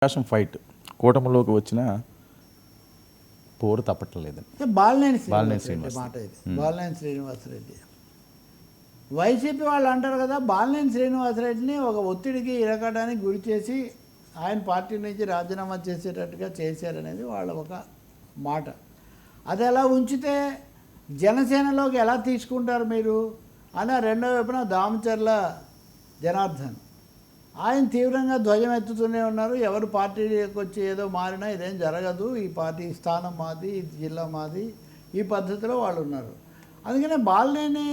అవకాశం ఫైట్ కూటమిలోకి వచ్చిన పోరు తప్పట్లేదండి. బాలినేని శ్రీనివాసరెడ్డి మాట ఇది. బాలినేని శ్రీనివాసరెడ్డి వైసీపీ వాళ్ళు అంటారు కదా, బాలినేని శ్రీనివాసరెడ్డిని ఒక ఒత్తిడికి ఇరకడానికి గురి చేసి ఆయన పార్టీ నుంచి రాజీనామా చేసేటట్టుగా చేశారనేది వాళ్ళ ఒక మాట. అది ఎలా ఉంచితే జనసేనలోకి ఎలా తీసుకుంటారు మీరు అని రెండో వైపున దామచర్ల జనార్దన్ ఆయన తీవ్రంగా ధ్వజం ఎత్తుతూనే ఉన్నారు. ఎవరు పార్టీకి వచ్చి ఏదో మారినా ఇదేం జరగదు, ఈ పార్టీ స్థానం మాది, ఈ జిల్లా మాది, ఈ పద్ధతిలో వాళ్ళు ఉన్నారు. అందుకనే బాలినేని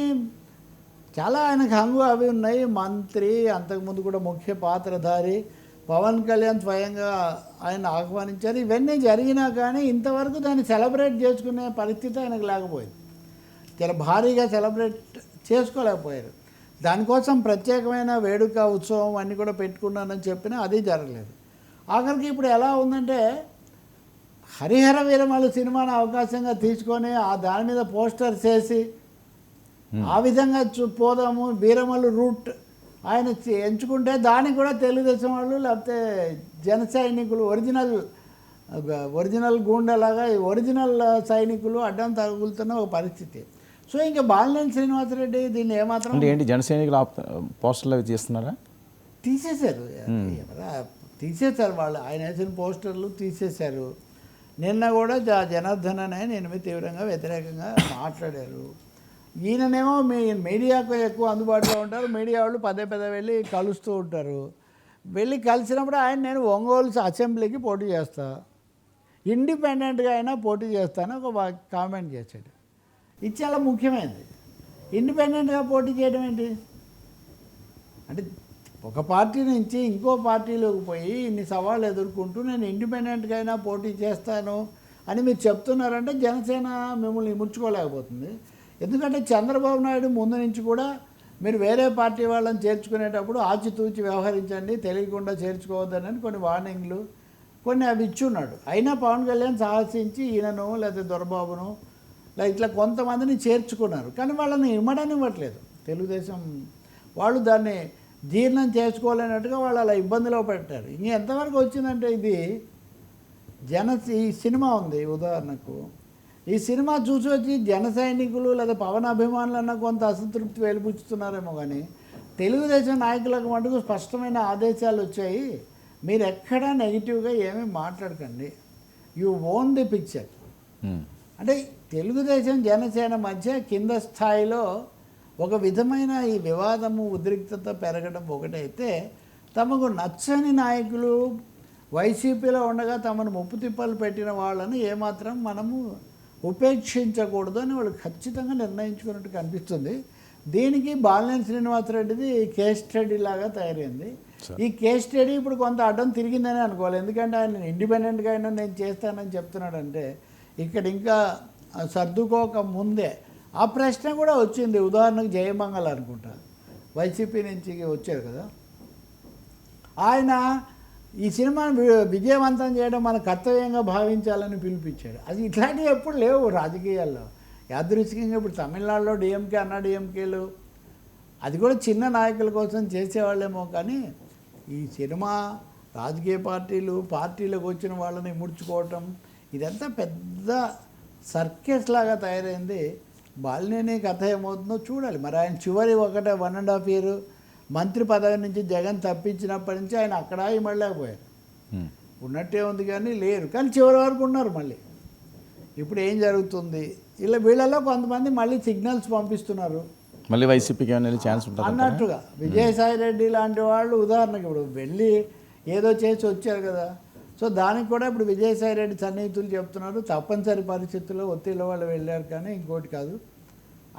చాలా ఆయనకు హంగు అవి ఉన్నాయి. మంత్రి, అంతకుముందు కూడా ముఖ్య పాత్రధారి, పవన్ కళ్యాణ్ స్వయంగా ఆయన ఆహ్వానించారు. ఇవన్నీ జరిగినా కానీ ఇంతవరకు దాన్ని సెలబ్రేట్ చేసుకునే పరిస్థితి ఆయనకు లేకపోయింది. చాలా భారీగా సెలబ్రేట్ చేసుకోలేకపోయారు. దానికోసం ప్రత్యేకమైన వేడుక ఉత్సవం అన్నీ కూడా పెట్టుకున్నానని చెప్పినా అది జరగలేదు. ఆఖరికి ఇప్పుడు ఎలా ఉందంటే హరిహర వీరమల్లు సినిమాను అవకాశంగా తీసుకొని దాని మీద పోస్టర్స్ వేసి ఆ విధంగా పోదాము, వీరమల్లు రూట్ ఆయన ఎంచుకుంటే దానికి కూడా తెలుగుదేశం వాళ్ళు లేకపోతే జన సైనికులు ఒరిజినల్ గూండాలాగా ఒరిజినల్ సైనికులు అడ్డం తగులుతున్న ఒక పరిస్థితి. సో ఇంకా బాలినేని శ్రీనివాసరెడ్డి దీన్ని ఏమాత్రం అంటే ఏంటి జన సైనికులు పోస్టర్లు అవి తీస్తున్నారా? తీసేశారు వాళ్ళు. ఆయన వేసిన పోస్టర్లు తీసేశారు. నిన్న కూడా జనార్దన్ అనే నేను మీద తీవ్రంగా వ్యతిరేకంగా మాట్లాడారు. ఈయననేమో మీడియాకు ఎక్కువ అందుబాటులో ఉంటారు. మీడియా వాళ్ళు పదే వెళ్ళి కలుస్తూ ఉంటారు. వెళ్ళి కలిసినప్పుడు ఆయన నేను ఒంగోలు అసెంబ్లీకి పోటీ చేస్తా, ఇండిపెండెంట్గా అయినా పోటీ చేస్తాను ఒక కామెంట్ చేశాడు. ఇది చాలా ముఖ్యమైనది. ఇండిపెండెంట్గా పోటీ చేయడం ఏంటి అంటే ఒక పార్టీ నుంచి ఇంకో పార్టీలోకి పోయి ఇన్ని సవాళ్ళు ఎదుర్కొంటూ నేను ఇండిపెండెంట్గా అయినా పోటీ చేస్తాను అని మీరు చెప్తున్నారంటే జనసేన మిమ్మల్ని ఇముడ్చుకోలేకపోతుంది. ఎందుకంటే చంద్రబాబు నాయుడు ముందు నుంచి కూడా మీరు వేరే పార్టీ వాళ్ళని చేర్చుకునేటప్పుడు ఆచితూచి వ్యవహరించండి, తెలియకుండా చేర్చుకోవద్దని కొన్ని వార్నింగ్లు కొన్ని అవి ఇచ్చున్నాడు. అయినా పవన్ కళ్యాణ్ సాహసించి ఈయనను లేదా దొరబాబును ఇట్లా కొంతమందిని చేర్చుకున్నారు. కానీ వాళ్ళని ఇవ్వట్లేదు తెలుగుదేశం వాళ్ళు. దాన్ని జీర్ణం చేసుకోలేనట్టుగా వాళ్ళు అలా ఇబ్బందిలో పెట్టారు. ఇంక ఎంతవరకు వచ్చిందంటే ఇది ఈ సినిమా ఉంది ఉదాహరణకు, ఈ సినిమా చూసి వచ్చి జన సైనికులు లేదా పవన్ అభిమానులు అన్న కొంత అసంతృప్తి వెలిపుచ్చుతున్నారేమో. కానీ తెలుగుదేశం నాయకులకు మటుకు స్పష్టమైన ఆదేశాలు వచ్చాయి, మీరు ఎక్కడా నెగిటివ్గా ఏమీ మాట్లాడకండి, యూ ఓన్ ది పిక్చర్. అంటే తెలుగుదేశం జనసేన మధ్య కింద స్థాయిలో ఒక విధమైన ఈ వివాదము ఉద్రిక్తత పెరగడం ఒకటైతే, తమకు నచ్చని నాయకులు వైసీపీలో ఉండగా తమను ముప్పు తిప్పలు పెట్టిన వాళ్ళని ఏమాత్రం మనము ఉపేక్షించకూడదు అని వాళ్ళు ఖచ్చితంగా నిర్ణయించుకున్నట్టు కనిపిస్తుంది. దీనికి బాలినేని శ్రీనివాసరెడ్డిది కేస్ స్టడీ లాగా తయారైంది. ఈ కేస్ స్టడీ ఇప్పుడు కొంత అడ్డం తిరిగిందని అనుకోవాలి. ఎందుకంటే ఆయన ఇండిపెండెంట్గా అయినా నేను చేస్తానని చెప్తున్నాడంటే ఇక్కడ ఇంకా సర్దుకోక ముందే ఆ ప్రశ్న కూడా వచ్చింది. ఉదాహరణకు జయమంగళ అనుకుంటా వైసీపీ నుంచి వచ్చారు కదా, ఆయన ఈ సినిమాను విజయవంతం చేయడం మన కర్తవ్యంగా భావించాలని పిలిపించాడు. అది ఇట్లాంటివి ఎప్పుడు లేవు రాజకీయాల్లో. యాదృచ్ఛికంగా ఇప్పుడు తమిళనాడులో డిఎంకే అన్నా డిఎంకేలు అది కూడా చిన్న నాయకుల కోసం చేసేవాళ్ళేమో. కానీ ఈ సినిమా రాజకీయ పార్టీలకు వచ్చిన వాళ్ళని ముడుచుకోవటం ఇదంతా పెద్ద సర్కస్ లాగా తయారైంది. బాలినేని కథ ఏమవుతుందో చూడాలి. మరి ఆయన చివరి 1.5 year మంత్రి పదవి నుంచి జగన్ తప్పించినప్పటి నుంచి ఆయన అక్కడ ఇమ్మడలేకపోయారు. ఉన్నట్టే ఉంది కానీ లేరు. కానీ చివరి వరకు ఉన్నారు. మళ్ళీ ఇప్పుడు ఏం జరుగుతుంది, వీళ్ళలో కొంతమంది మళ్ళీ సిగ్నల్స్ పంపిస్తున్నారు మళ్ళీ వైసీపీకి ఏమైనా ఛాన్స్ ఉంటుంది అన్నట్టుగా. విజయసాయి రెడ్డి లాంటి వాళ్ళు ఉదాహరణకు ఇప్పుడు వెళ్ళి ఏదో చేసి వచ్చారు కదా. సో దానికి కూడా ఇప్పుడు విజయసాయి రెడ్డి సన్నిహితులు చెప్తున్నారు తప్పనిసరి పరిస్థితుల్లో ఒత్తిళ్ళ వాళ్ళు వెళ్ళారు కానీ ఇంకోటి కాదు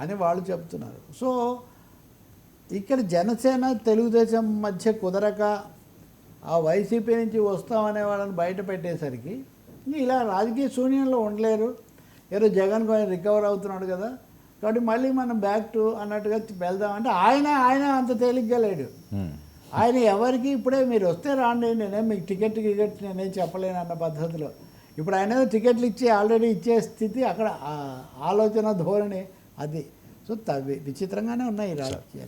అని వాళ్ళు చెప్తున్నారు. సో ఇక్కడ జనసేన తెలుగుదేశం మధ్య కుదరక ఆ వైసీపీ నుంచి వస్తామనే వాళ్ళని బయట పెట్టేసరికి ఇలా రాజకీయ శూన్యంలో ఉండలేరు. ఏదో జగన్ కొంచెం రికవర్ అవుతున్నాడు కదా, కాబట్టి మళ్ళీ మనం బ్యాక్ టు అన్నట్టుగా వెళ్దామంటే ఆయన అంత తేలిగ్గా లేడు. ఆయన ఎవరికి ఇప్పుడే మీరు వస్తే రాండి, నేనేం మీకు టికెట్ నేనేం చెప్పలేను అన్న పద్ధతిలో ఇప్పుడు ఆయన టికెట్లు ఇచ్చి ఆల్రెడీ ఇచ్చే స్థితి అక్కడ ఆలోచన ధోరణి అది. సో విచిత్రంగానే ఉన్నాయి ఈ రాజకీయాలు.